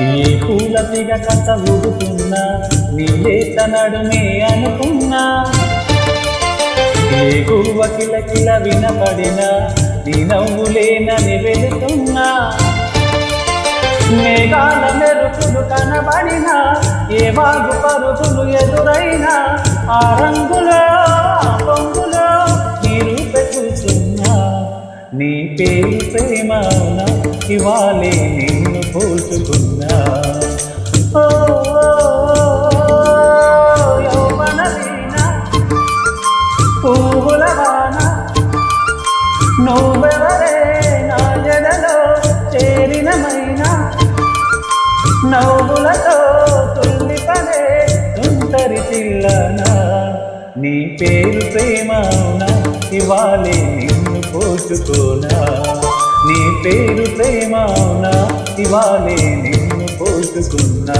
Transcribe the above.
ఏ పూల తీగ కథ ఊగుతున్నా నీ లేత నడుమే అనుకున్నా, ఏ గువ్వ కిలకిల వినపడినా నీ నవ్వులేనని వెళుతున్నా, మేఘాల మెరుపులు కనబడినా ఏ వాగు పరుగులు ఎదురైనా ఆ రంగులో పొంగులో నీ రూపే కూర్చున్నా. నీ పేరు ప్రేమవునా ఇవాళే నిన్ను పోల్చుకున్నా. ఓ యౌవన వీణ పువ్వుల వాన నువ్వెవరే నా జడలో చేరినమైనా, నవ్వులతో తుల్లిపడే తుంటరి చిల్లనా. నీ పేరు ప్రేమవునా ఇవాళే నిన్ను పోల్చుకోనా. నీ పేరు ప్రేమవునా ఇవాళే నిన్ను పోల్చుకున్నా.